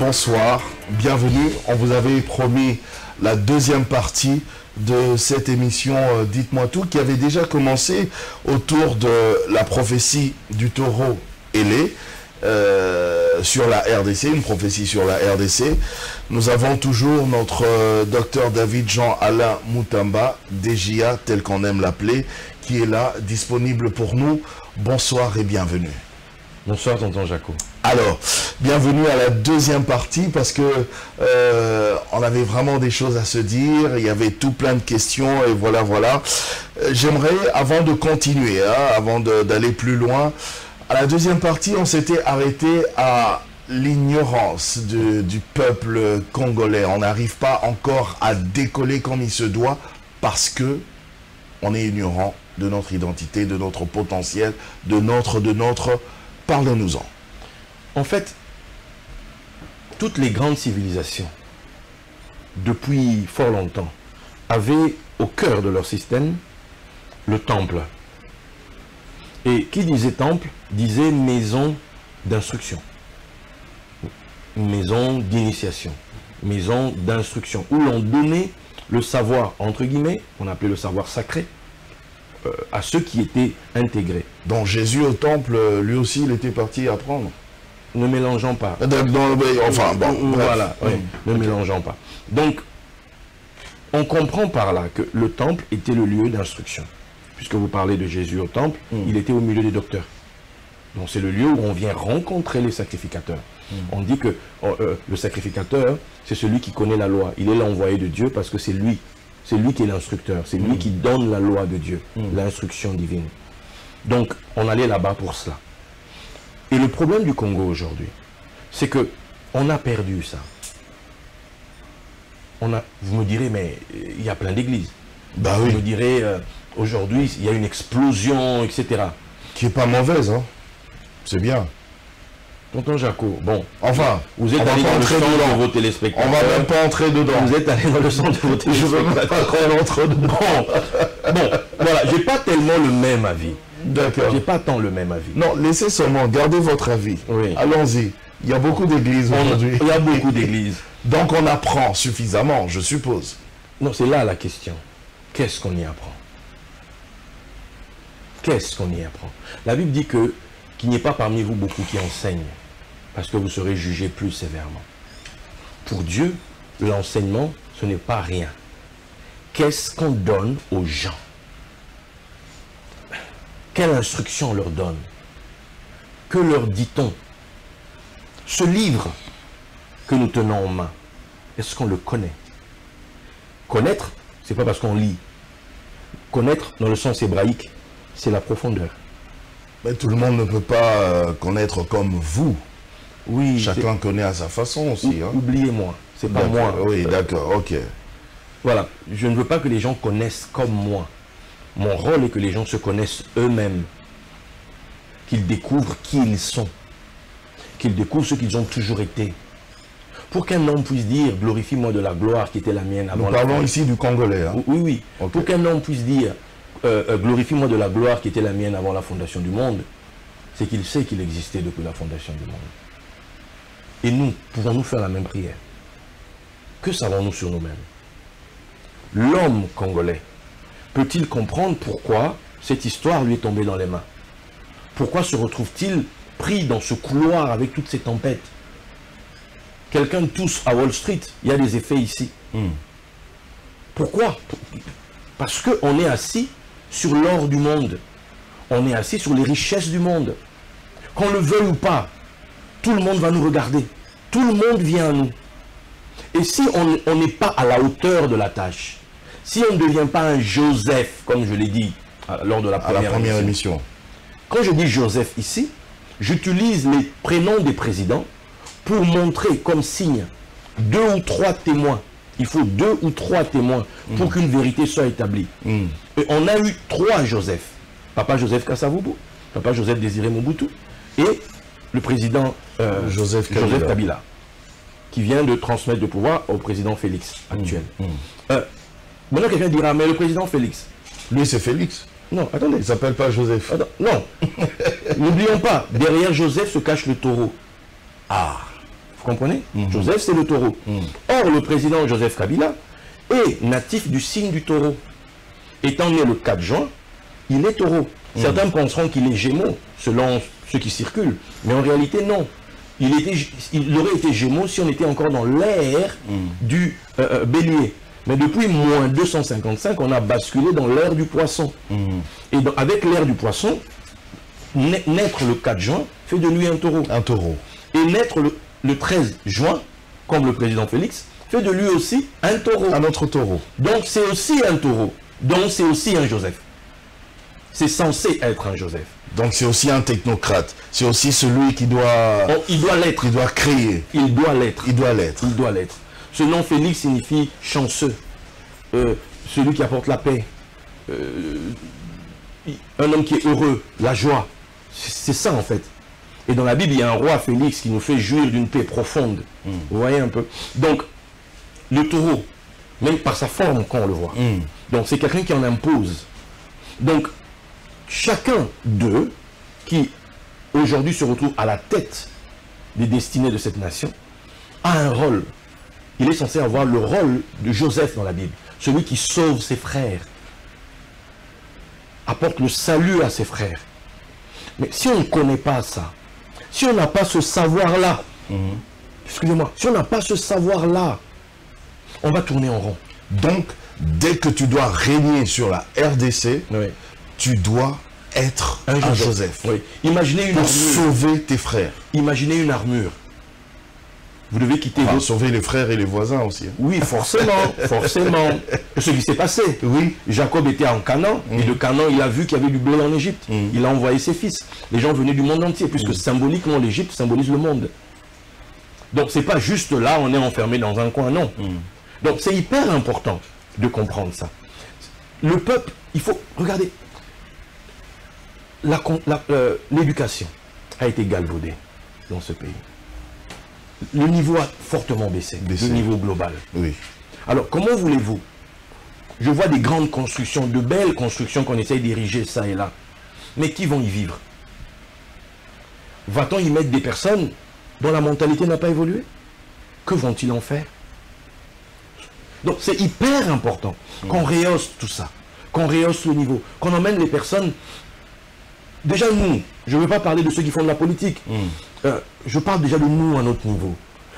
bonsoir, bienvenue. On vous avait promis la deuxième partie de cette émission Dites-moi tout, qui avait déjà commencé autour de la prophétie du taureau ailé sur la RDC, une prophétie sur la RDC. Nous avons toujours notre docteur David Jean-Alain Moutamba, DJA tel qu'on aime l'appeler, qui est là, disponible pour nous. Bonsoir et bienvenue. Bonsoir tonton Jaco. Alors, bienvenue à la deuxième partie parce que on avait vraiment des choses à se dire, il y avait tout plein de questions et voilà. J'aimerais, avant de continuer, avant d'aller plus loin, à la deuxième partie, on s'était arrêté à l'ignorance du peuple congolais. On n'arrive pas encore à décoller comme il se doit parce que on est ignorant de notre identité, de notre potentiel, de notre... Parlez-nous-en. En fait, toutes les grandes civilisations, depuis fort longtemps, avaient au cœur de leur système le temple. Et qui disait temple, disait maison d'instruction, maison d'initiation, maison d'instruction, où l'on donnait le savoir, entre guillemets, on appelait le savoir sacré, à ceux qui étaient intégrés. Donc Jésus au temple, lui aussi, il était parti apprendre. Ne mélangeons pas. Enfin, bon, voilà, oui, ne mélangeons pas. Donc, on comprend par là que le temple était le lieu d'instruction. Puisque vous parlez de Jésus au temple, il était au milieu des docteurs. Donc c'est le lieu où on vient rencontrer les sacrificateurs. On dit que le sacrificateur, c'est celui qui connaît la loi. Il est l'envoyé de Dieu parce que c'est lui. C'est lui qui est l'instructeur, c'est lui qui donne la loi de Dieu, l'instruction divine. Donc, on allait là-bas pour cela. Et le problème du Congo aujourd'hui, c'est que on a perdu ça. Vous me direz, mais il y a plein d'églises. Bah oui. Vous me direz, aujourd'hui, il y a une explosion, etc. Qui n'est pas mauvaise, hein. C'est bien. Tonton Jaco, bon, enfin, vous êtes allé dans le centre de vos téléspectateurs. On va même pas entrer dedans. Vous êtes allé dans le centre de vos téléspectateurs. Je veux même pas qu'on entre dedans. Bon, voilà, j'ai pas tellement le même avis. D'accord. J'ai pas tant le même avis. Non, laissez seulement, gardez votre avis. Oui. Allons-y. Il y a beaucoup d'églises aujourd'hui. Il y a beaucoup d'églises. Donc on apprend suffisamment, je suppose. Non, c'est là la question. Qu'est-ce qu'on y apprend? Qu'est-ce qu'on y apprend? La Bible dit que qu'il n'y ait pas parmi vous beaucoup qui enseignent, parce que vous serez jugés plus sévèrement. Pour Dieu, l'enseignement, ce n'est pas rien. Qu'est-ce qu'on donne aux gens? Quelle instruction on leur donne? Que leur dit-on? Ce livre que nous tenons en main, est-ce qu'on le connaît? Connaître, c'est pas parce qu'on lit. Connaître, dans le sens hébraïque, c'est la profondeur. Mais tout le monde ne peut pas connaître comme vous. Oui, chacun connaît à sa façon aussi. Hein. Oubliez-moi, c'est pas moi. Oui, d'accord, ok. Voilà, je ne veux pas que les gens connaissent comme moi. Mon rôle est que les gens se connaissent eux-mêmes. Qu'ils découvrent qui ils sont. Qu'ils découvrent ce qu'ils ont toujours été. Pour qu'un homme puisse dire, glorifie-moi de la gloire qui était la mienne avant. Nous parlons ici du Congolais. Hein. Oui, oui. Okay. Pour qu'un homme puisse dire, glorifie-moi de la gloire qui était la mienne avant la fondation du monde, c'est qu'il sait qu'il existait depuis la fondation du monde. Et nous, pouvons-nous faire la même prière? Que savons-nous sur nous-mêmes? L'homme congolais peut-il comprendre pourquoi cette histoire lui est tombée dans les mains? Pourquoi se retrouve-t-il pris dans ce couloir avec toutes ces tempêtes? Quelqu'un tousse à Wall Street, il y a des effets ici. Pourquoi? Parce qu'on est assis sur l'or du monde. On est assis sur les richesses du monde. Qu'on le veuille ou pas, tout le monde va nous regarder. Tout le monde vient à nous. Et si on n'est pas à la hauteur de la tâche, si on ne devient pas un Joseph, comme je l'ai dit lors de la première émission. Quand je dis Joseph ici, j'utilise les prénoms des présidents pour montrer comme signe 2 ou 3 témoins. Il faut 2 ou 3 témoins pour qu'une vérité soit établie. Et on a eu 3 Joseph. Papa Joseph Kasavubu, Papa Joseph Désiré Mobutu et le président Joseph Kabila, qui vient de transmettre le pouvoir au président Félix actuel. Maintenant, quelqu'un dira, mais le président Félix. Lui, c'est Félix. Non, attendez. Il ne s'appelle pas Joseph. Attends, non. N'oublions pas, derrière Joseph se cache le taureau. Ah, Vous comprenez? Joseph, c'est le taureau. Or, le président Joseph Kabila est natif du signe du taureau. Étant né le 4 juin, il est taureau. Certains penseront qu'il est Gémeaux, selon ceux qui circulent. Mais en réalité, non. Il aurait été Gémeaux si on était encore dans l'ère du bélier. Mais depuis moins 255, on a basculé dans l'ère du poisson. Et avec l'ère du poisson, naître le 4 juin fait de lui un taureau. Un taureau. Et naître le 13 juin, comme le président Félix, fait de lui aussi un taureau. Un autre taureau. Donc c'est aussi un taureau. Donc c'est aussi un Joseph. C'est censé être un Joseph. Donc c'est aussi un technocrate. C'est aussi celui qui doit... il doit l'être. Il doit créer. Il doit l'être. Il doit l'être. Il doit l'être. Ce nom Félix signifie chanceux. Celui qui apporte la paix. Un homme qui est heureux. La joie. C'est ça en fait. Et dans la Bible, il y a un roi Félix qui nous fait jouir d'une paix profonde. Vous voyez un peu. Donc, le taureau, même par sa forme quand on le voit. Donc, c'est quelqu'un qui en impose. Donc, chacun d'eux, qui aujourd'hui se retrouve à la tête des destinées de cette nation, a un rôle. Il est censé avoir le rôle de Joseph dans la Bible. Celui qui sauve ses frères. Apporte le salut à ses frères. Mais si on ne connaît pas ça, si on n'a pas ce savoir-là, excusez-moi, si on n'a pas ce savoir-là, on va tourner en rond. Donc, dès que tu dois régner sur la RDC, tu dois être un Joseph. Oui. Imaginez une pour armure. sauver tes frères. Imaginez une armure. Vous devez quitter Pour sauver les frères et les voisins aussi. Oui, forcément, forcément. Ce qui s'est passé. Oui. Jacob était en Canaan, et de Canaan, il a vu qu'il y avait du blé en Égypte. Il a envoyé ses fils. Les gens venaient du monde entier, puisque symboliquement, l'Égypte symbolise le monde. Donc, c'est pas juste là, on est enfermé dans un coin, non. Donc, c'est hyper important de comprendre ça. Le peuple, il faut... Regardez, l'éducation a été galvaudée dans ce pays. Le niveau a fortement baissé, le niveau global. Oui. Alors, comment voulez-vous? Je vois des grandes constructions, de belles constructions qu'on essaye d'ériger ça et là. Mais qui vont y vivre? Va-t-on y mettre des personnes dont la mentalité n'a pas évolué? Que vont-ils en faire? Donc, c'est hyper important qu'on rehausse tout ça, qu'on rehausse le niveau, qu'on emmène les personnes... Déjà, nous, je ne veux pas parler de ceux qui font de la politique. Je parle déjà de nous à notre niveau.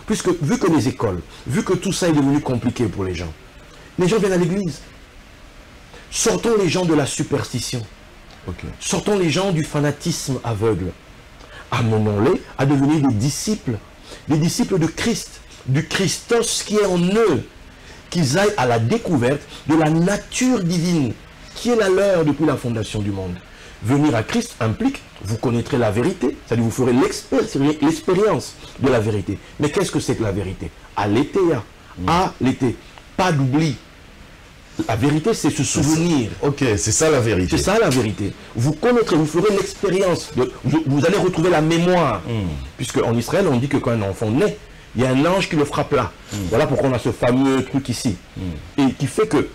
Puisque, vu que les écoles, vu que tout ça est devenu compliqué pour les gens viennent à l'église. Sortons les gens de la superstition. Sortons les gens du fanatisme aveugle. Amenons-les à devenir des disciples de Christ, du Christos qui est en eux. Qu'ils aillent à la découverte de la nature divine qui est la leur depuis la fondation du monde. Venir à Christ implique, vous connaîtrez la vérité, c'est-à-dire vous ferez l'expérience de la vérité. Mais qu'est-ce que c'est que la vérité? À l'été, à l'été, pas d'oubli. La vérité, c'est se souvenir. Ok, c'est ça la vérité. C'est ça la vérité. Vous connaîtrez, vous ferez l'expérience, vous allez retrouver la mémoire. Puisque en Israël, on dit que quand un enfant naît, il y a un ange qui le frappe là. Voilà pourquoi on a ce fameux truc ici. Et qui fait que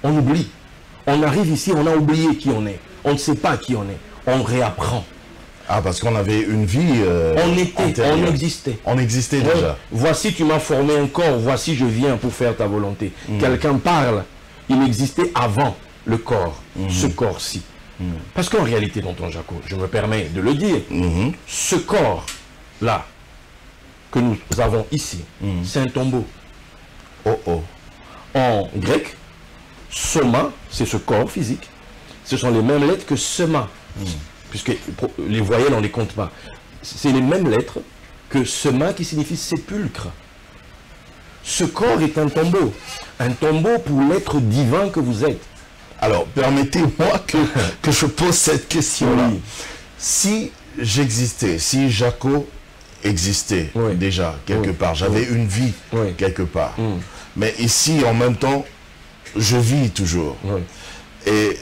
on oublie. On arrive ici, on a oublié qui on est. On ne sait pas qui on est. On réapprend. Ah, parce qu'on avait une vie on était, antérieure. On existait. On existait déjà. Voici, tu m'as formé un corps. Voici, je viens pour faire ta volonté. Quelqu'un parle. Il existait avant le corps. Ce corps-ci. Parce qu'en réalité, tonton Jaco, je me permets de le dire, ce corps-là, que nous avons ici, c'est un tombeau. En grec, soma, c'est ce corps physique. Ce sont les mêmes lettres que sema, puisque les voyelles, on ne les compte pas. C'est les mêmes lettres que sema qui signifie sépulcre. Ce corps est un tombeau pour l'être divin que vous êtes. Alors, permettez-moi que je pose cette question-là. Si j'existais, si Jaco existait déjà quelque part, j'avais une vie quelque part, mais ici, en même temps, je vis toujours. Et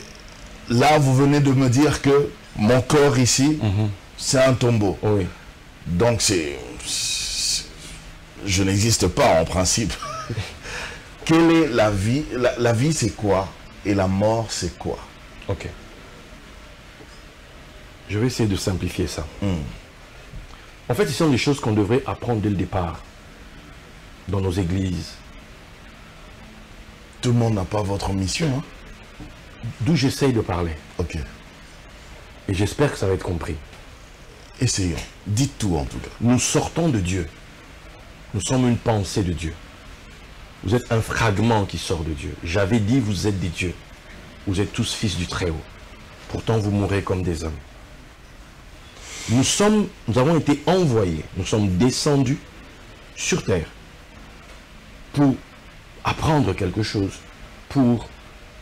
là, vous venez de me dire que mon corps ici, c'est un tombeau. Donc, je n'existe pas en principe. Quelle est la vie? La vie, c'est quoi? Et la mort, c'est quoi? Ok. Je vais essayer de simplifier ça. En fait, ce sont des choses qu'on devrait apprendre dès le départ, dans nos églises. Tout le monde n'a pas votre mission. Hein? D'où j'essaye de parler. Ok. Et j'espère que ça va être compris. Essayons. Dites tout en tout cas. Nous sortons de Dieu. Nous sommes une pensée de Dieu. Vous êtes un fragment qui sort de Dieu. J'avais dit, vous êtes des dieux. Vous êtes tous fils du Très-Haut. Pourtant, vous mourrez comme des hommes. Nous avons été envoyés, nous sommes descendus sur terre pour apprendre quelque chose, pour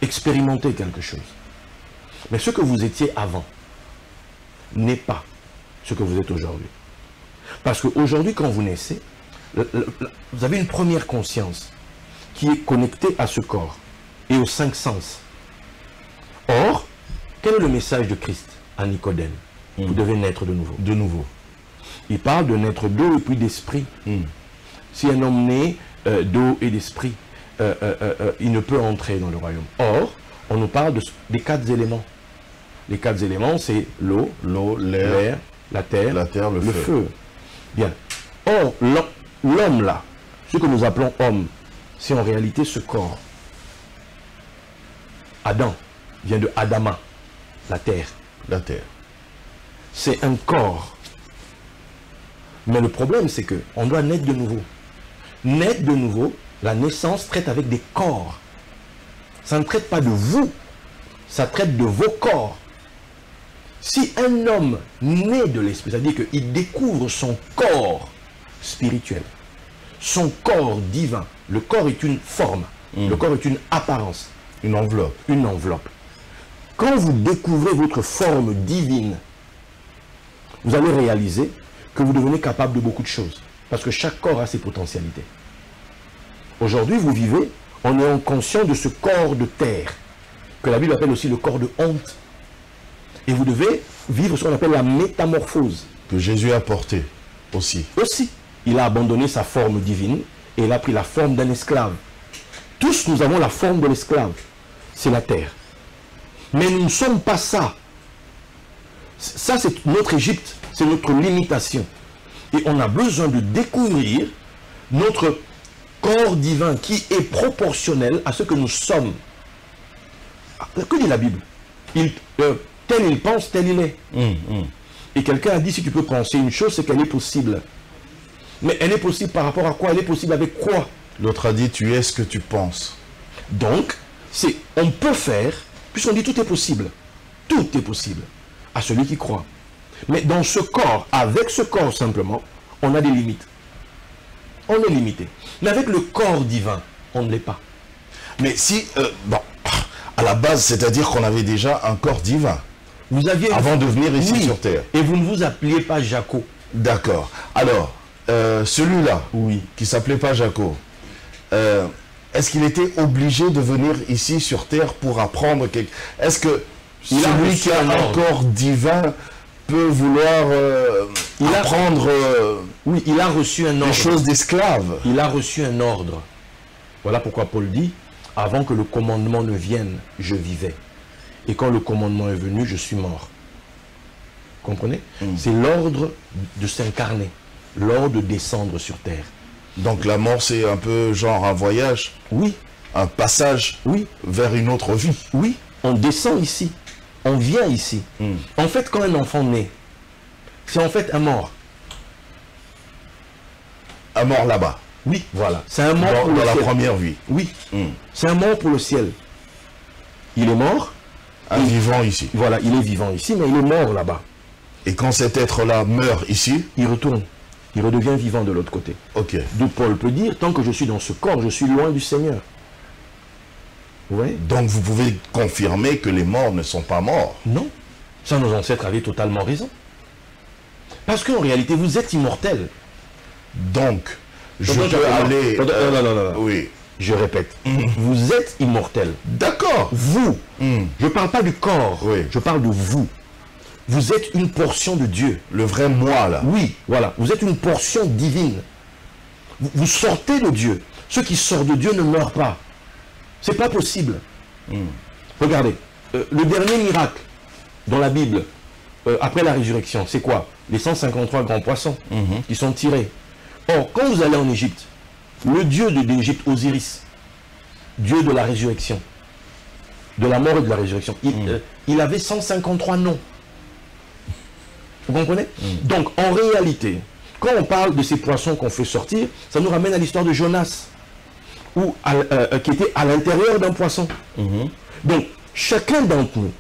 expérimenter quelque chose. Mais ce que vous étiez avant n'est pas ce que vous êtes aujourd'hui. Parce qu'aujourd'hui, quand vous naissez, vous avez une première conscience qui est connectée à ce corps et aux 5 sens. Or, quel est le message de Christ à Nicodème? Vous devez naître de nouveau. De nouveau. Il parle de naître d'eau et puis d'esprit. Si un homme naît d'eau et d'esprit, il ne peut entrer dans le royaume. Or, on nous parle des 4 éléments. Les 4 éléments, c'est l'eau, l'air, la terre, le feu. feu. Bien. Or, l'homme là, ce que nous appelons homme, c'est en réalité ce corps. Adam vient de Adama, la terre. La terre. C'est un corps. Mais le problème, c'est qu'on doit naître de nouveau. Naître de nouveau, la naissance traite avec des corps. Ça ne traite pas de vous, ça traite de vos corps. Si un homme naît de l'esprit, c'est-à-dire qu'il découvre son corps spirituel, son corps divin, le corps est une forme, le corps est une apparence. Une enveloppe. Une enveloppe. Quand vous découvrez votre forme divine, vous allez réaliser que vous devenez capable de beaucoup de choses. Parce que chaque corps a ses potentialités. Aujourd'hui, vous vivez en ayant conscience de ce corps de terre, que la Bible appelle aussi le corps de honte. Et vous devez vivre ce qu'on appelle la métamorphose. Que Jésus a porté aussi. Aussi, il a abandonné sa forme divine et il a pris la forme d'un esclave. Tous, nous avons la forme de l'esclave. C'est la terre. Mais nous ne sommes pas ça. Ça, c'est notre Égypte. C'est notre limitation. Et on a besoin de découvrir notre corps divin qui est proportionnel à ce que nous sommes. Que dit la Bible? Tel il pense, tel il est. Et quelqu'un a dit, si tu peux penser une chose, c'est qu'elle est possible. Mais elle est possible par rapport à quoi? Elle est possible avec quoi? L'autre a dit, tu es ce que tu penses. Donc, on peut faire, puisqu'on dit tout est possible. Tout est possible à celui qui croit. Mais dans ce corps, avec ce corps simplement, on a des limites. On est limité. Mais avec le corps divin, on ne l'est pas. Mais si, bon, à la base, c'est-à-dire qu'on avait déjà un corps divin. Vous aviez... Avant de venir ici sur Terre. Et vous ne vous appeliez pas Jaco. D'accord. Alors, celui-là, oui, qui s'appelait pas Jaco, est-ce qu'il était obligé de venir ici sur Terre pour apprendre quelque... Est-ce que celui qui a un corps divin peut vouloir apprendre oui, il a reçu un ordre. Des choses d'esclave. Il a reçu un ordre. Voilà pourquoi Paul dit, avant que le commandement ne vienne, je vivais. Et quand le commandement est venu, je suis mort. Vous comprenez? C'est l'ordre de s'incarner, l'ordre de descendre sur terre. Donc la mort, c'est un peu genre un voyage? Oui. Un passage? Oui. Vers une autre vie? Oui. On descend ici. On vient ici. En fait, quand un enfant naît, c'est en fait un mort. Un mort là-bas? Oui, voilà. C'est un mort pour le ciel. Dans la première vie? Oui. C'est un mort pour le ciel. Il est mort. Un vivant ici? Voilà, il est vivant ici, mais il est mort là-bas. Et quand cet être-là meurt ici? Il retourne. Il redevient vivant de l'autre côté. Ok. D'où Paul peut dire, tant que je suis dans ce corps, je suis loin du Seigneur. Ouais. Donc vous pouvez confirmer que les morts ne sont pas morts? Non. Ça, nos ancêtres avaient totalement raison. Parce qu'en réalité, vous êtes immortel. Donc, je peux aller... Non. Oui. Je répète. Vous êtes immortel. D'accord. Vous. Je ne parle pas du corps. Oui. Je parle de vous. Vous êtes une portion de Dieu. Le vrai moi, là. Oui, voilà. Vous êtes une portion divine. Vous sortez de Dieu. Ceux qui sortent de Dieu ne meurent pas. C'est pas possible. Regardez. Le dernier miracle dans la Bible, après la résurrection, c'est quoi? les 153 grands poissons qui sont tirés. Or, quand vous allez en Égypte, le dieu de l'Égypte, Osiris, dieu de la résurrection, de la mort et de la résurrection, il avait 153 noms. Vous comprenez? Donc, en réalité, quand on parle de ces poissons qu'on fait sortir, ça nous ramène à l'histoire de Jonas, qui était à l'intérieur d'un poisson. Donc, chacun d'entre nous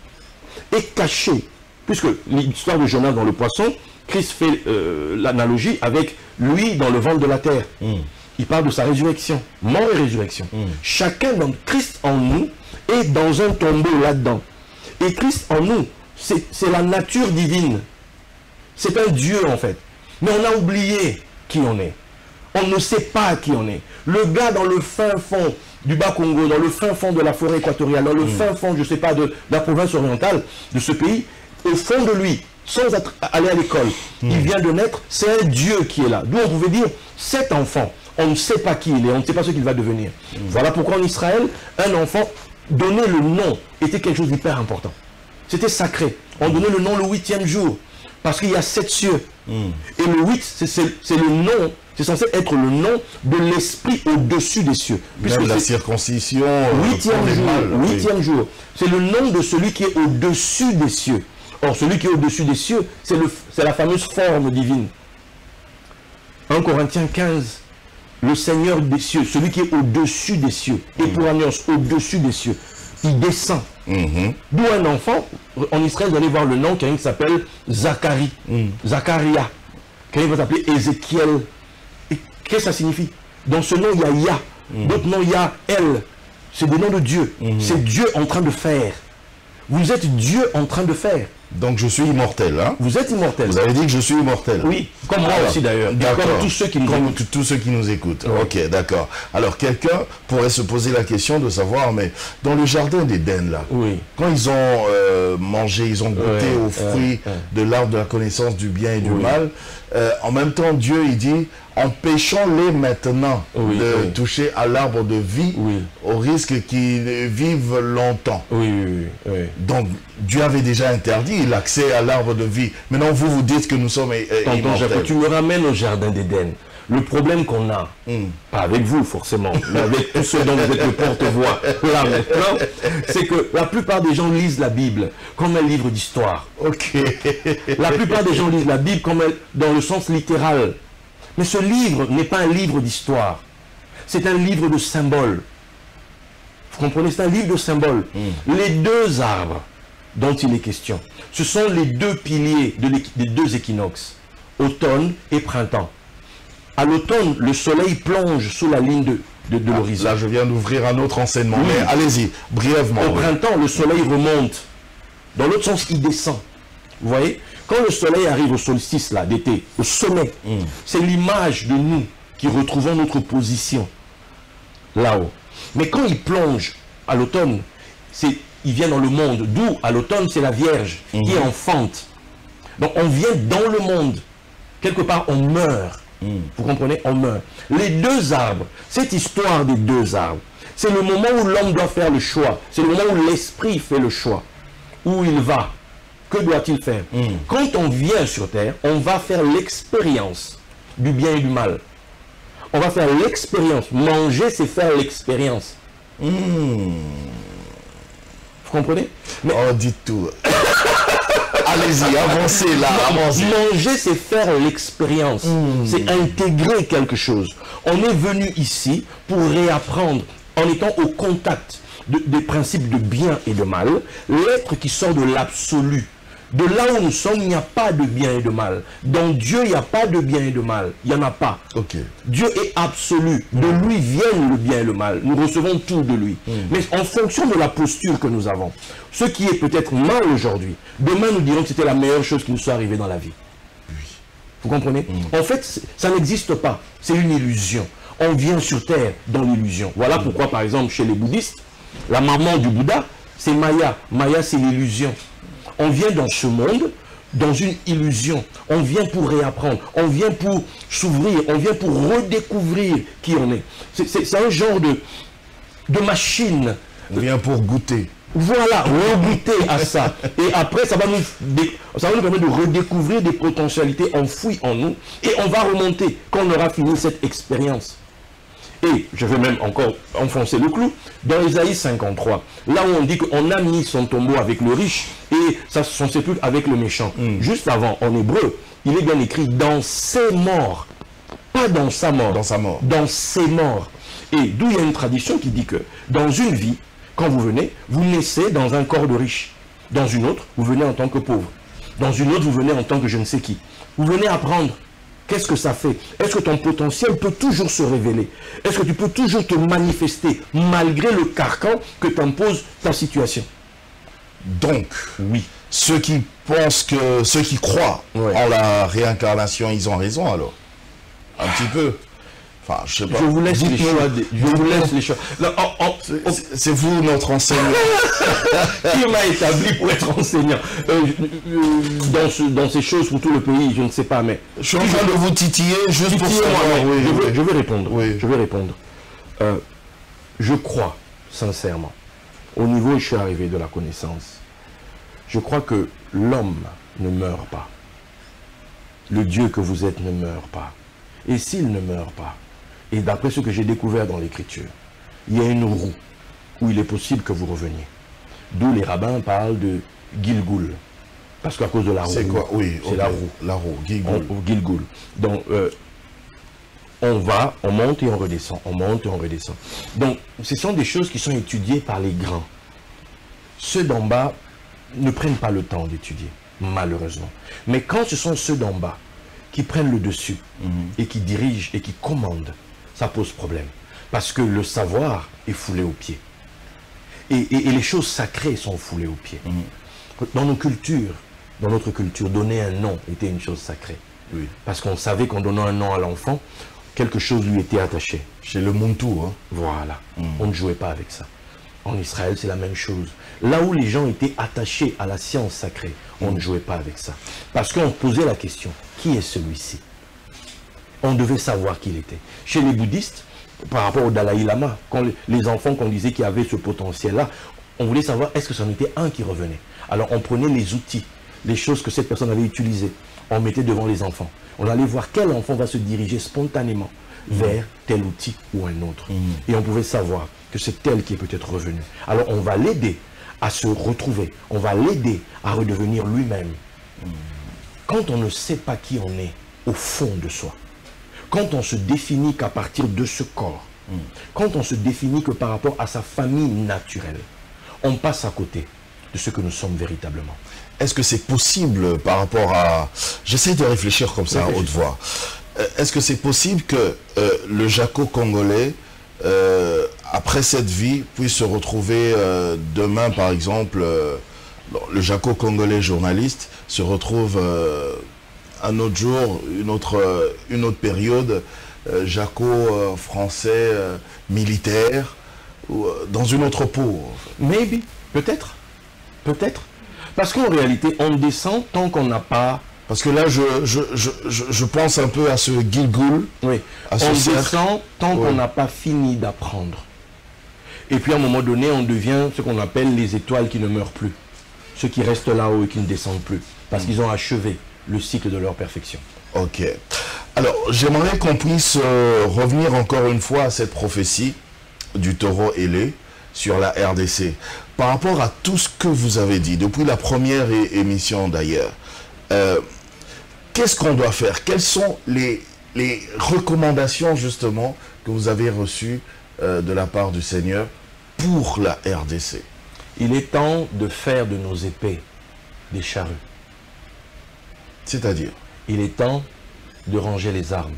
est caché, puisque l'histoire de Jonas dans le poisson, Christ fait l'analogie avec lui dans le ventre de la terre. Il parle de sa résurrection, mort et résurrection. Chacun d'entre Christ en nous est dans un tombeau là-dedans. Et Christ en nous, c'est la nature divine. C'est un Dieu en fait. Mais on a oublié qui on est. On ne sait pas qui on est. Le gars dans le fin fond du Bas-Congo, dans le fin fond de la forêt équatoriale, dans le fin fond, je ne sais pas, de la province orientale de ce pays, au fond de lui, sans aller à l'école, il vient de naître, c'est un Dieu qui est là. D'où on pouvait dire, cet enfant, on ne sait pas qui il est, on ne sait pas ce qu'il va devenir. Voilà pourquoi en Israël, un enfant, donner le nom était quelque chose d'hyper important. C'était sacré. On donnait le nom le 8e jour. Parce qu'il y a 7 cieux. Et le 8, c'est le nom, c'est censé être le nom de l'esprit au-dessus des cieux. Même la circoncision. 8e jour. C'est le nom de celui qui est au-dessus des cieux. Or, celui qui est au-dessus des cieux, c'est la fameuse forme divine. 1 Corinthiens 15. Le Seigneur des cieux, celui qui est au-dessus des cieux. Et pour Agnos, au-dessus des cieux. Il descend. D'où un enfant, en Israël, vous allez voir le nom, quelqu'un qui s'appelle Zacharie, Zacharia. Quelqu'un va s'appeler Ézéchiel. Qu'est-ce que ça signifie? Dans ce nom, il y a Ya. D'autres noms, il y a El. C'est des noms de Dieu. C'est Dieu en train de faire. Vous êtes Dieu en train de faire. Donc je suis immortel, hein? Vous êtes immortel. Vous avez dit que je suis immortel. Oui, comme moi aussi d'ailleurs. Comme tous ceux qui nous écoutent. Tous ceux qui nous écoutent. Oui. Ok, d'accord. Alors quelqu'un pourrait se poser la question de savoir, mais dans le jardin d'Éden là, quand ils ont mangé, ils ont goûté aux fruits de l'arbre de la connaissance du bien et du mal, en même temps Dieu il dit, empêchons-les maintenant de toucher à l'arbre de vie au risque qu'ils vivent longtemps. Donc Dieu avait déjà interdit l'accès à l'arbre de vie. Maintenant, vous dites que nous sommes immortels. Tu me ramènes au jardin d'Éden. Le problème qu'on a, pas avec vous forcément, mais avec tous ceux dont vous êtes le porte-voix, là maintenant, c'est que la plupart des gens lisent la Bible comme un livre d'histoire. La plupart des gens lisent la Bible comme dans le sens littéral. Mais ce livre n'est pas un livre d'histoire. C'est un livre de symboles. Vous comprenez? C'est un livre de symboles. Les deux arbres dont il est question, ce sont les deux piliers des deux équinoxes, automne et printemps. À l'automne, le soleil plonge sous la ligne de l'horizon. Là, je viens d'ouvrir un autre enseignement, mais allez-y, brièvement. Au printemps, le soleil remonte. Dans l'autre sens, il descend. Vous voyez? Quand le soleil arrive au solstice là d'été, au sommet, c'est l'image de nous qui retrouvons notre position là-haut. Mais quand il plonge à l'automne, il vient dans le monde, d'où à l'automne c'est la Vierge qui est enfante. Donc on vient dans le monde. Quelque part on meurt. Vous comprenez? On meurt. Les deux arbres, cette histoire des deux arbres, c'est le moment où l'homme doit faire le choix. C'est le moment où l'esprit fait le choix. Où il va. Que doit-il faire? Quand on vient sur terre, on va faire l'expérience du bien et du mal. On va faire l'expérience. Manger, c'est faire l'expérience. Vous comprenez? Mais... Oh, dites tout. Allez-y, avancez là. Avancez. Manger, c'est faire l'expérience. C'est intégrer quelque chose. On est venu ici pour réapprendre en étant au contact des principes de bien et de mal. L'être qui sort de l'absolu. De là où nous sommes, il n'y a pas de bien et de mal. Dans Dieu, il n'y a pas de bien et de mal. Il n'y en a pas. Dieu est absolu. De lui viennent le bien et le mal. Nous recevons tout de lui. Mais en fonction de la posture que nous avons, ce qui est peut-être mal aujourd'hui, demain nous dirons que c'était la meilleure chose qui nous soit arrivée dans la vie. Vous comprenez? En fait, ça n'existe pas. C'est une illusion. On vient sur terre dans l'illusion. Voilà pourquoi, par exemple, chez les bouddhistes, la maman du Bouddha, c'est Maya. Maya, c'est l'illusion. On vient dans ce monde, dans une illusion. On vient pour réapprendre. On vient pour s'ouvrir. On vient pour redécouvrir qui on est. C'est un genre de machine. On vient pour goûter. Voilà, regoûter à ça. Et après, ça va nous permettre de redécouvrir des potentialités enfouies en nous. Et on va remonter quand on aura fini cette expérience. Et je vais même encore enfoncer le clou. Dans Ésaïe 53, là où on dit qu'on a mis son tombeau avec le riche et son sépulcre avec le méchant. Juste avant, en hébreu, il est bien écrit dans ses morts. Pas dans sa mort. Dans sa mort. Dans ses morts. Et d'où il y a une tradition qui dit que dans une vie, quand vous venez, vous naissez dans un corps de riche. Dans une autre, vous venez en tant que pauvre. Dans une autre, vous venez en tant que je ne sais qui. Vous venez apprendre. Qu'est-ce que ça fait? Est-ce que ton potentiel peut toujours se révéler? Est-ce que tu peux toujours te manifester malgré le carcan que t'impose ta situation? Donc, oui, ceux qui croient en la réincarnation, ils ont raison alors. Un petit peu. Enfin, je sais pas. Je vous laisse les choix. Je vous laisse les choix. C'est vous notre enseignant. Qui m'a établi pour être enseignant dans ces choses pour tout le pays, je ne sais pas, mais... Je suis en train de vous titiller juste pour savoir. Je vais répondre. Oui. Je vais répondre. Je crois, sincèrement, au niveau où je suis arrivé de la connaissance, je crois que l'homme ne meurt pas. Le Dieu que vous êtes ne meurt pas. Et s'il ne meurt pas, et d'après ce que j'ai découvert dans l'Écriture, il y a une roue où il est possible que vous reveniez. D'où les rabbins parlent de Gilgul. Parce qu'à cause de la roue. C'est quoi? Oui, c'est la roue. La roue, Gilgul. Gilgul. Donc, on monte et on redescend. On monte et on redescend. Donc, ce sont des choses qui sont étudiées par les grands. Ceux d'en bas ne prennent pas le temps d'étudier, malheureusement. Mais quand ce sont ceux d'en bas qui prennent le dessus et qui dirigent et qui commandent, ça pose problème. Parce que le savoir est foulé aux pieds. Et les choses sacrées sont foulées aux pieds. Dans nos cultures, dans notre culture, donner un nom était une chose sacrée. Oui. Parce qu'on savait qu'en donnant un nom à l'enfant, quelque chose lui était attaché. Chez le Muntu, hein. Voilà. On ne jouait pas avec ça. En Israël, c'est la même chose. Là où les gens étaient attachés à la science sacrée, on ne jouait pas avec ça. Parce qu'on posait la question, qui est celui-ci? On devait savoir qui il était. Chez les bouddhistes, par rapport au Dalai Lama, quand les enfants qu'on disait qu'il y avait ce potentiel-là, on voulait savoir est-ce que c'en était un qui revenait. Alors on prenait les outils, les choses que cette personne avait utilisées, on mettait devant les enfants. On allait voir quel enfant va se diriger spontanément vers tel outil ou un autre. Et on pouvait savoir que c'est tel qui est peut-être revenu. Alors on va l'aider à se retrouver, on va l'aider à redevenir lui-même. Quand on ne sait pas qui on est au fond de soi, quand on se définit qu'à partir de ce corps, quand on se définit que par rapport à sa famille naturelle, on passe à côté de ce que nous sommes véritablement. Est-ce que c'est possible par rapport à... J'essaie de réfléchir comme ça à haute voix. Est-ce que c'est possible que le Jaco congolais, après cette vie, puisse se retrouver demain, par exemple, le Jaco congolais journaliste se retrouve un autre jour, une autre période, Jaco français militaire, ou, dans une autre peau? Maybe, peut-être. Peut-être. Parce qu'en réalité, on descend tant qu'on n'a pas... Parce que là, je pense un peu à ce Gilgul. Oui, à ce on cercle. descend tant qu'on n'a pas fini d'apprendre. Et puis à un moment donné, on devient ce qu'on appelle les étoiles qui ne meurent plus. Ceux qui restent là-haut et qui ne descendent plus. Parce qu'ils ont achevé le cycle de leur perfection. Ok. Alors, j'aimerais qu'on puisse revenir encore une fois à cette prophétie du taureau ailé sur la RDC. Par rapport à tout ce que vous avez dit, depuis la première émission d'ailleurs, qu'est-ce qu'on doit faire? Quelles sont les recommandations justement que vous avez reçues de la part du Seigneur pour la RDC? Il est temps de faire de nos épées des charrues. C'est-à-dire? Il est temps de ranger les armes.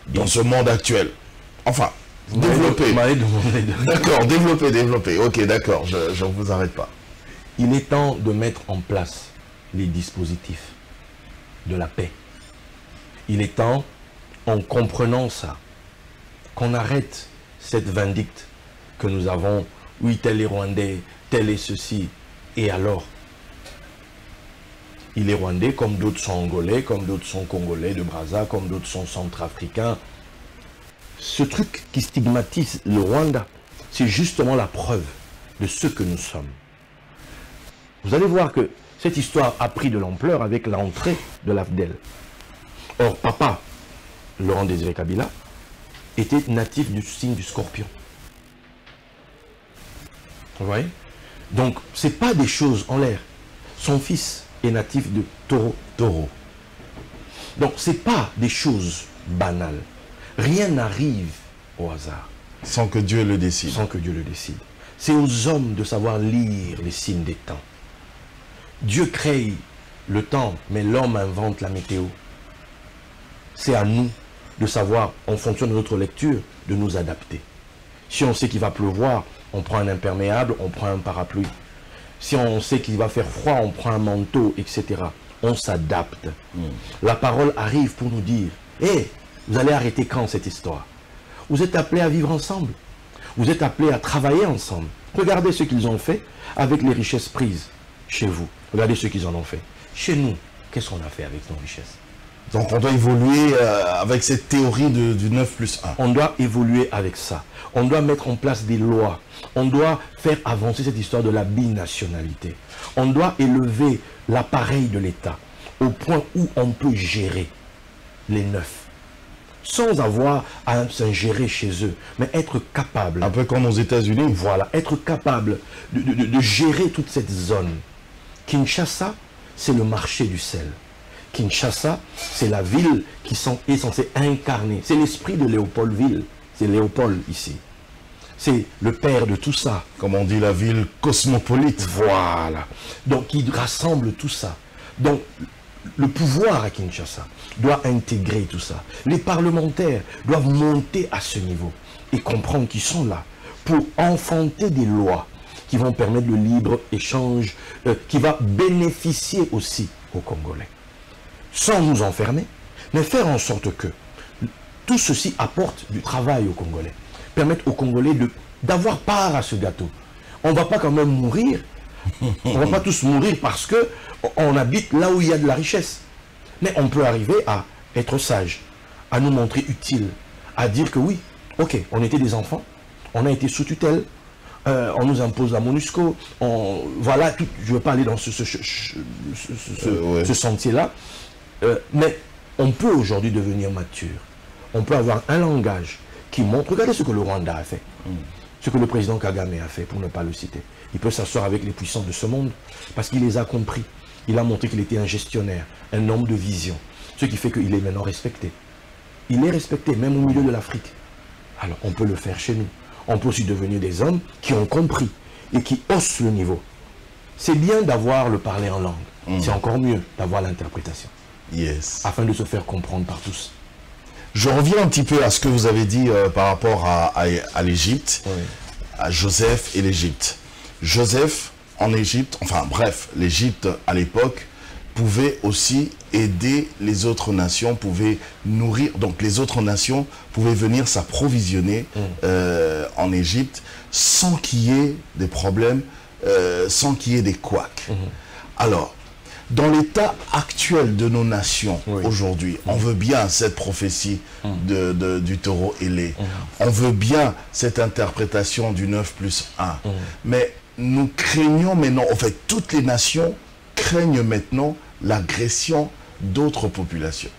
Dans ce monde actuel. Enfin, développer. D'accord, développer. Ok, d'accord, je ne vous arrête pas. Il est temps de mettre en place les dispositifs de la paix. Il est temps, en comprenant ça, qu'on arrête cette vindicte que nous avons. Oui, tel est Rwandais, tel est ceci. Et alors? Il est Rwandais comme d'autres sont Angolais, comme d'autres sont Congolais de Brazza, comme d'autres sont Centrafricains. Ce truc qui stigmatise le Rwanda, c'est justement la preuve de ce que nous sommes. Vous allez voir que cette histoire a pris de l'ampleur avec l'entrée de l'AFDEL. Or, papa, Laurent Désiré Kabila, était natif du signe du Scorpion. Vous voyez? Donc, ce n'est pas des choses en l'air. Son fils est natif de Taureau. Donc, ce n'est pas des choses banales. Rien n'arrive au hasard. Sans que Dieu le décide. Sans que Dieu le décide. C'est aux hommes de savoir lire les signes des temps. Dieu crée le temps, mais l'homme invente la météo. C'est à nous de savoir, en fonction de notre lecture, de nous adapter. Si on sait qu'il va pleuvoir, on prend un imperméable, on prend un parapluie. Si on sait qu'il va faire froid, on prend un manteau, etc. On s'adapte. La parole arrive pour nous dire, hé, vous allez arrêter quand cette histoire? Vous êtes appelés à vivre ensemble. Vous êtes appelés à travailler ensemble. Regardez ce qu'ils ont fait avec les richesses prises chez vous. Regardez ce qu'ils en ont fait. Chez nous, qu'est-ce qu'on a fait avec nos richesses? Donc on doit évoluer avec cette théorie du 9+1. On doit évoluer avec ça. On doit mettre en place des lois. On doit faire avancer cette histoire de la binationalité. On doit élever l'appareil de l'État au point où on peut gérer les 9. Sans avoir à s'ingérer chez eux, mais être capable. Un peu comme aux États-Unis. Voilà, être capable de gérer toute cette zone. Kinshasa, c'est le marché du sel. Kinshasa, c'est la ville qui est censée incarner. C'est l'esprit de Léopoldville. C'est Léopold ici. C'est le père de tout ça. Comme on dit, la ville cosmopolite. Voilà. Donc, il rassemble tout ça. Donc, le pouvoir à Kinshasa doit intégrer tout ça. Les parlementaires doivent monter à ce niveau et comprendre qu'ils sont là pour enfanter des lois qui vont permettre le libre échange, qui va bénéficier aussi aux Congolais. Sans nous enfermer, mais faire en sorte que tout ceci apporte du travail aux Congolais, permettre aux Congolais d'avoir part à ce gâteau. On ne va pas quand même mourir, on ne va pas tous mourir parce qu'on habite là où il y a de la richesse. Mais on peut arriver à être sage, à nous montrer utile, à dire que oui, ok, on était des enfants, on a été sous tutelle, on nous impose la MONUSCO, voilà, je ne veux pas aller dans ce sentier-là, mais on peut aujourd'hui devenir mature. On peut avoir un langage qui montre, regardez ce que le Rwanda a fait, ce que le président Kagame a fait, pour ne pas le citer. Il peut s'asseoir avec les puissants de ce monde, parce qu'il les a compris. Il a montré qu'il était un gestionnaire, un homme de vision, ce qui fait qu'il est maintenant respecté. Il est respecté, même au milieu de l'Afrique. Alors, on peut le faire chez nous. On peut aussi devenir des hommes qui ont compris et qui haussent le niveau. C'est bien d'avoir le parler en langue. C'est encore mieux d'avoir l'interprétation. Yes. Afin de se faire comprendre par tous. Je reviens un petit peu à ce que vous avez dit par rapport à l'Égypte, Oui. à Joseph et l'Égypte. Joseph, en Égypte, enfin bref, l'Égypte à l'époque pouvait aussi aider les autres nations, pouvait nourrir, donc les autres nations pouvaient venir s'approvisionner en Égypte sans qu'il y ait des problèmes, sans qu'il y ait des couacs. Alors, dans l'état actuel de nos nations aujourd'hui, on veut bien cette prophétie du taureau ailé, on veut bien cette interprétation du 9+1, mais nous craignons maintenant, en fait toutes les nations craignent maintenant l'agression d'autres populations.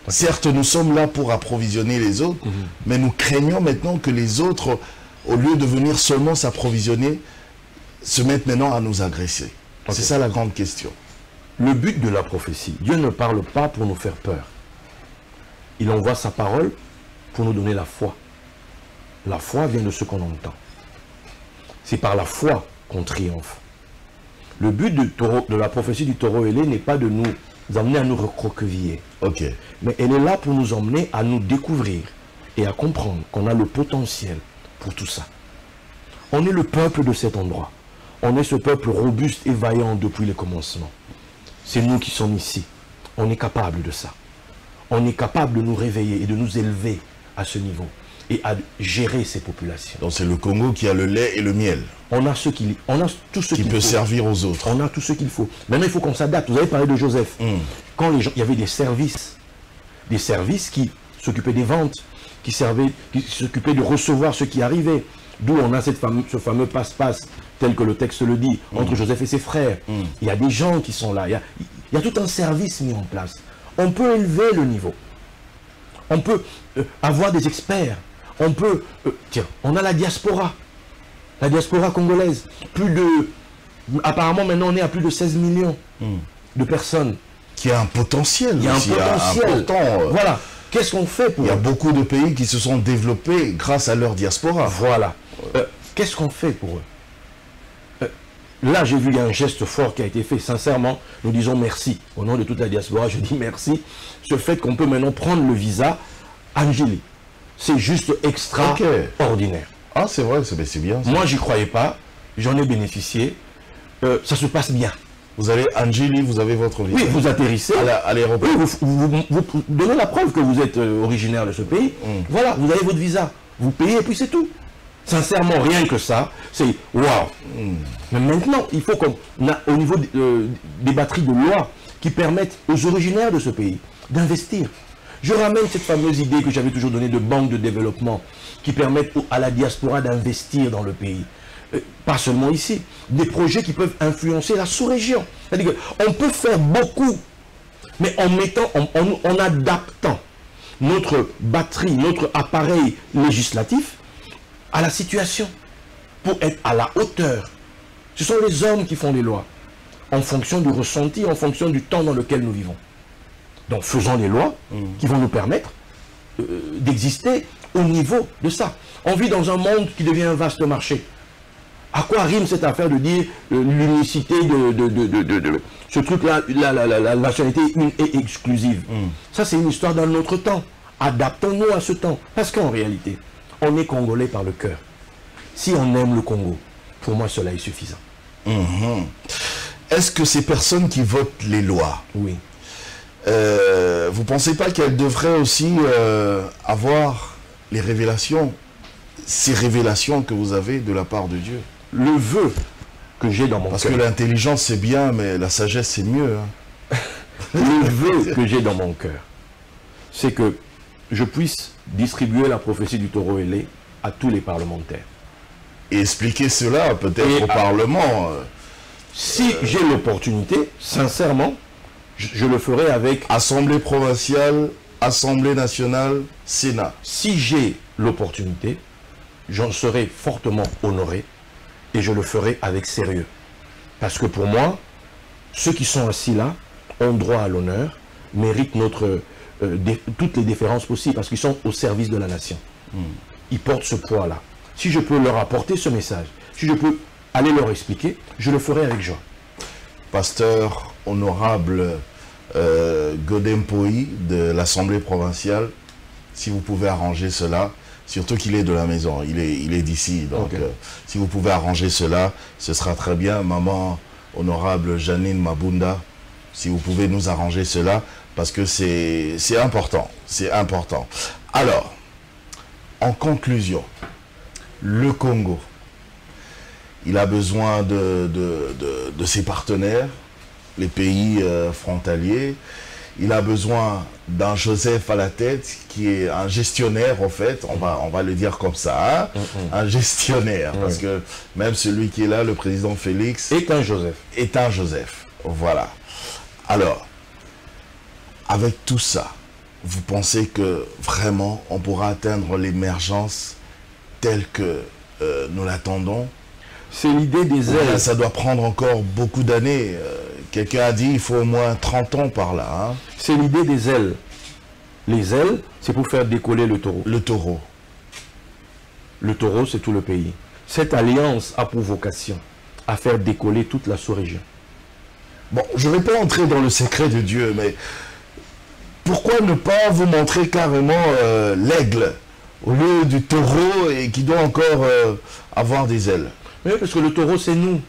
Certes, nous sommes là pour approvisionner les autres, mais nous craignons maintenant que les autres, au lieu de venir seulement s'approvisionner, se mettent maintenant à nous agresser. C'est ça la grande question. Le but de la prophétie, Dieu ne parle pas pour nous faire peur. Il envoie sa parole pour nous donner la foi. La foi vient de ce qu'on entend. C'est par la foi qu'on triomphe. Le but de la prophétie du taureau ailé n'est pas de nous amener à nous recroqueviller. Mais elle est là pour nous emmener à nous découvrir et à comprendre qu'on a le potentiel pour tout ça. On est le peuple de cet endroit. On est ce peuple robuste et vaillant depuis le commencement. C'est nous qui sommes ici. On est capable de ça. On est capable de nous réveiller et de nous élever à ce niveau et à gérer ces populations. Donc c'est le Congo qui a le lait et le miel. On a tout ce qu'il faut. Qui peut servir aux autres. On a tout ce qu'il faut. Maintenant, il faut qu'on s'adapte. Vous avez parlé de Joseph. Quand il y avait des services qui s'occupaient des ventes, qui s'occupaient de recevoir ce qui arrivait. D'où on a ce fameux passe-passe tel que le texte le dit, entre Joseph et ses frères. Il y a des gens qui sont là. Il y a tout un service mis en place. On peut élever le niveau. On peut avoir des experts. On peut... tiens, on a la diaspora congolaise. Apparemment, maintenant, on est à plus de 16 millions de personnes. Qui a un potentiel. Il y a un potentiel. Important. Voilà. Qu'est-ce qu'on fait pour... Il y a beaucoup de pays qui se sont développés grâce à leur diaspora. Voilà. Qu'est-ce qu'on fait pour eux? Là, j'ai vu, il y a un geste fort qui a été fait. Sincèrement, nous disons merci. Au nom de toute la diaspora, je dis merci. Ce fait qu'on peut maintenant prendre le visa Angéli. C'est juste extraordinaire. Ah, c'est vrai, c'est bien. Ça. Moi, j'y croyais pas. J'en ai bénéficié. Ça se passe bien. Vous avez Angéli, vous avez votre visa. Oui, vous atterrissez. À l'aéroport. Oui, vous donnez la preuve que vous êtes originaire de ce pays. Voilà, vous avez votre visa. Vous payez et puis c'est tout. Sincèrement, rien que ça, c'est waouh. Mais maintenant, il faut qu'on a au niveau des batteries de loi qui permettent aux originaires de ce pays d'investir. Je ramène cette fameuse idée que j'avais toujours donnée de banque de développement qui permettent à la diaspora d'investir dans le pays. Pas seulement ici, des projets qui peuvent influencer la sous-région. C'est-à-dire qu'on peut faire beaucoup, mais en adaptant notre batterie, notre appareil législatif à la situation, pour être à la hauteur. Ce sont les hommes qui font les lois, en fonction du ressenti, en fonction du temps dans lequel nous vivons. Donc faisons les lois qui vont nous permettre d'exister au niveau de ça. On vit dans un monde qui devient un vaste marché. À quoi rime cette affaire de dire l'unicité de ce truc-là, la nationalité une et exclusive? Ça, c'est une histoire d'un autre temps. Adaptons-nous à ce temps. Parce qu'en réalité, on est Congolais par le cœur. Si on aime le Congo, pour moi, cela est suffisant. Est-ce que ces personnes qui votent les lois, oui, vous ne pensez pas qu'elles devraient aussi avoir les révélations, ces révélations que vous avez de la part de Dieu? Le vœu que j'ai dans mon cœur. Parce que l'intelligence c'est bien, mais la sagesse c'est mieux. Hein. Le vœu que j'ai dans mon cœur, c'est que je puisse distribuer la prophétie du taureau ailé à tous les parlementaires. Et expliquer cela peut-être au Parlement. Si j'ai l'opportunité, sincèrement, je le ferai avec... Assemblée provinciale, Assemblée nationale, Sénat. Si j'ai l'opportunité, j'en serai fortement honoré et je le ferai avec sérieux. Parce que pour moi, ceux qui sont assis là ont droit à l'honneur, méritent toutes les déférences possibles parce qu'ils sont au service de la nation. Ils portent ce poids-là. Si je peux leur apporter ce message, si je peux aller leur expliquer, je le ferai avec joie. Pasteur honorable Godem Poi de l'Assemblée provinciale, si vous pouvez arranger cela, surtout qu'il est de la maison, il est d'ici, donc si vous pouvez arranger cela, ce sera très bien. Maman honorable Janine Mabunda, si vous pouvez nous arranger cela, parce que c'est important, c'est important. Alors, en conclusion, le Congo, il a besoin de ses partenaires, les pays frontaliers. Il a besoin d'un Joseph à la tête qui est un gestionnaire, en fait, on va le dire comme ça, hein, un gestionnaire, parce que même celui qui est là, le président Félix, est un Joseph. Est un Joseph, voilà. Alors, avec tout ça, vous pensez que vraiment on pourra atteindre l'émergence telle que nous l'attendons? C'est l'idée des ailes. Ça doit prendre encore beaucoup d'années. Quelqu'un a dit il faut au moins 30 ans par là. Hein. C'est l'idée des ailes. Les ailes, c'est pour faire décoller le taureau. Le taureau. Le taureau, c'est tout le pays. Cette alliance a pour vocation à faire décoller toute la sous-région. Bon, je ne vais pas entrer dans le secret de Dieu, mais pourquoi ne pas vous montrer carrément l'aigle au lieu du taureau et qui doit encore avoir des ailes? Oui, parce que le taureau, c'est nous.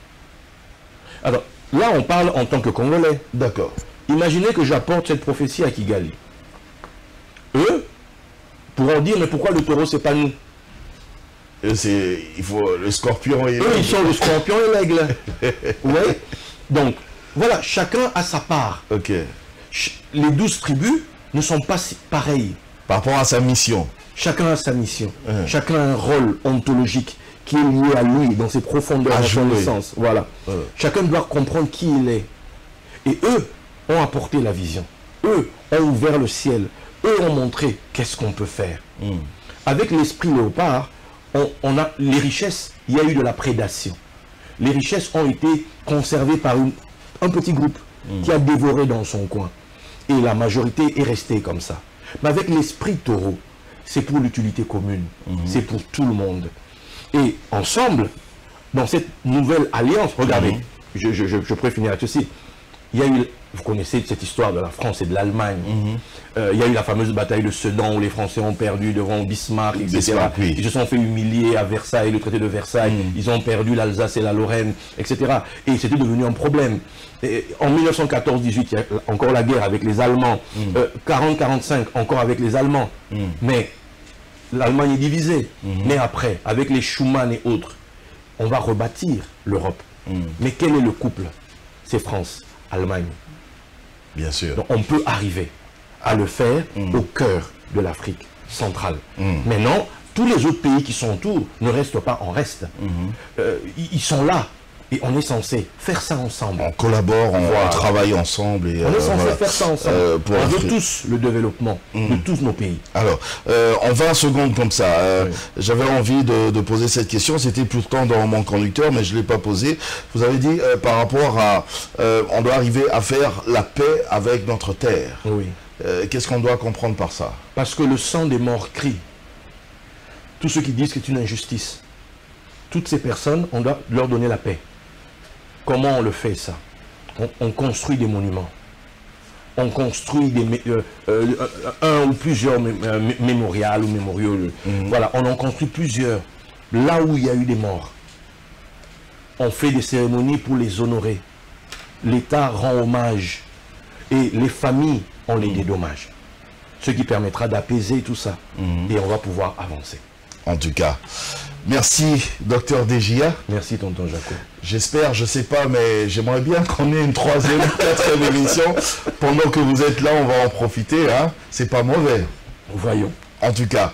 Alors, là, on parle en tant que Congolais. D'accord. Imaginez que j'apporte cette prophétie à Kigali. Eux pourront dire, mais pourquoi le taureau, c'est pas nous? Il faut le scorpion et eux, ils sont le scorpion et l'aigle. Oui. Donc, voilà, chacun a sa part. Ok. Les 12 tribus ne sont pas pareilles. Par rapport à sa mission. Chacun a sa mission. Chacun a un rôle ontologique qui est lié à lui, dans ses profondeurs, dans son essence. Voilà. Chacun doit comprendre qui il est. Et eux ont apporté la vision. Eux ont ouvert le ciel. Eux ont montré qu'est-ce qu'on peut faire. Avec l'esprit léopard, on a les richesses, il y a eu de la prédation. Les richesses ont été conservées par un petit groupe qui a dévoré dans son coin. Et la majorité est restée comme ça. Mais avec l'esprit taureau, c'est pour l'utilité commune. C'est pour tout le monde. Et ensemble, dans cette nouvelle alliance, regardez, je pourrais finir avec ceci. Il y a eu, vous connaissez cette histoire de la France et de l'Allemagne. Il y a eu la fameuse bataille de Sedan où les Français ont perdu devant Bismarck, etc. Ils se sont fait humilier à Versailles, le traité de Versailles. Ils ont perdu l'Alsace et la Lorraine, etc. Et c'était devenu un problème. Et en 1914-18, il y a encore la guerre avec les Allemands. 40-45, encore avec les Allemands. Mais l'Allemagne est divisée. Mais après, avec les Schuman et autres, on va rebâtir l'Europe. Mais quel est le couple? C'est France, Allemagne. Bien sûr. Donc on peut arriver à le faire au cœur de l'Afrique centrale. Maintenant, tous les autres pays qui sont autour ne restent pas en reste. Ils sont là. Et on est censé faire ça ensemble. On collabore, on travaille ensemble. Et, on est censé faire ça ensemble. On veut tous le développement de tous nos pays. Alors, en 20 secondes comme ça, j'avais envie de poser cette question. C'était pourtant dans mon conducteur, mais je ne l'ai pas posé. Vous avez dit par rapport à... on doit arriver à faire la paix avec notre terre. Oui. Qu'est-ce qu'on doit comprendre par ça? Parce que le sang des morts crie. Tous ceux qui disent que c'est une injustice. Toutes ces personnes, on doit leur donner la paix. Comment on le fait ça? On construit des monuments. On construit un ou plusieurs mémorials ou mémoriaux. Voilà, on en construit plusieurs. Là où il y a eu des morts. On fait des cérémonies pour les honorer. L'État rend hommage. Et les familles, on les dédommage. Ce qui permettra d'apaiser tout ça. Et on va pouvoir avancer. En tout cas, merci, Dr Dejia. Merci, tonton Jaco. J'espère, je ne sais pas, mais j'aimerais bien qu'on ait une 3e, 4e émission. Pendant que vous êtes là, on va en profiter. Hein. C'est pas mauvais. Voyons. En tout cas,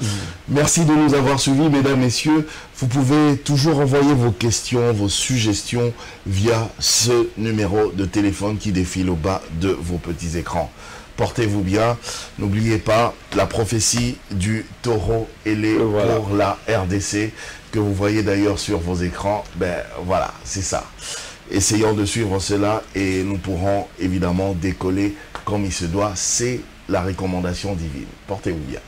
merci de nous avoir suivis, mesdames, messieurs. Vous pouvez toujours envoyer vos questions, vos suggestions via ce numéro de téléphone qui défile au bas de vos petits écrans. Portez-vous bien. N'oubliez pas la prophétie du taureau ailé pour la RDC que vous voyez d'ailleurs sur vos écrans. Ben voilà, c'est ça. Essayons de suivre cela et nous pourrons évidemment décoller comme il se doit. C'est la recommandation divine. Portez-vous bien.